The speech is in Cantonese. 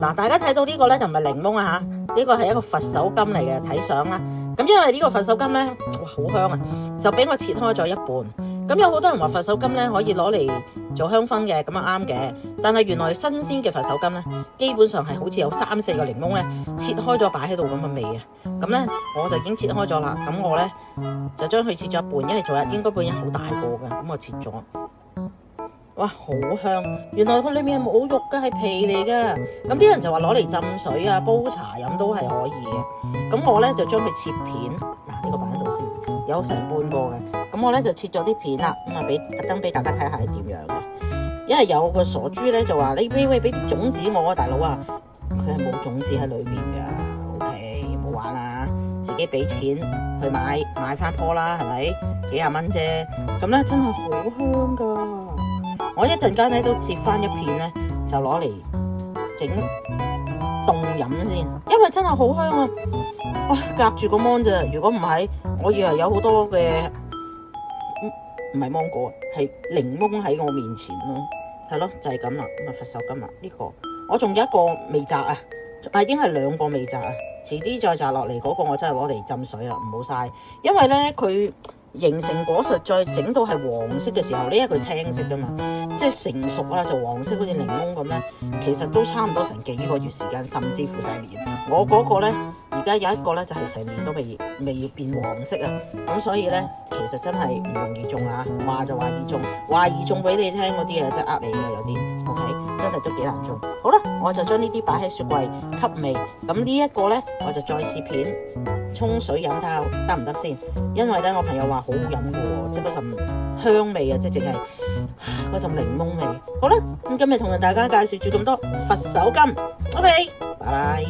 嗱，大家睇到呢個咧就唔係檸檬啊吓，呢個係一個佛手柑嚟嘅，睇相啦。咁因為呢個佛手柑咧，哇好香啊，就俾我切開咗一半。咁有好多人話佛手柑咧可以攞嚟做香薰嘅，咁啊啱嘅。但係原來新鮮嘅佛手柑咧，基本上係好似有3-4個檸檬咧切開咗擺喺度咁嘅味啊。咁咧我就已經切開咗啦。咁我咧就將佢切咗一半，因為做日應該半日好大個嘅，咁我切咗。哇，好香！原來佢裏面係冇肉嘅，係皮嚟嘅。咁啲人就話攞嚟浸水啊、煲茶飲都係可以嘅。咁我咧就將佢切片，嗱呢個擺喺度先，有成半個嘅。咁我咧就切咗啲片啦，咁啊特登俾大家睇下係點樣嘅。因為有個傻豬咧就話你俾啲種子我啊，大佬啊，佢係冇種子喺裏面㗎。OK，唔好玩啦，自己俾錢去買翻棵啦，係咪？幾廿蚊啫。咁咧真係好香㗎。我一陣間咧都切翻一片咧，就攞嚟整凍飲先，因為真係好香啊！哇，夾住個芒咋，如果唔係，我以為有好多嘅唔係芒果，係檸檬喺我面前咯，係咯，就係咁啦。咁啊，佛手柑啦，呢個我仲有一個未摘啊，已經係2個未摘啊，遲啲再摘落嚟嗰個我真係攞嚟浸水啦，唔好嘥，因為咧佢形成果實再整到係黃色嘅時候，呢一個青色噶嘛，即係成熟啦就黃色，好似檸檬咁咧，其實都差唔多成幾個月時間，甚至乎成年。我嗰個咧，而家有一個咧就係成年都未變黃色啊，咁所以咧其實真係唔容易種啊，話就話易種，話易種俾你聽嗰啲啊，真係呃你嘅有啲 ，OK， 真係都幾難種。好啦，我就將呢啲擺喺雪櫃吸味，咁呢一個咧我就再切片沖水飲睇下得唔得先，因為咧我朋友話好好飲嘅喎，即係嗰陣香味啊，即係淨係嗰陣檸檬味。好啦，咁今日同大家介紹住咁多佛手柑 ，OK，拜拜。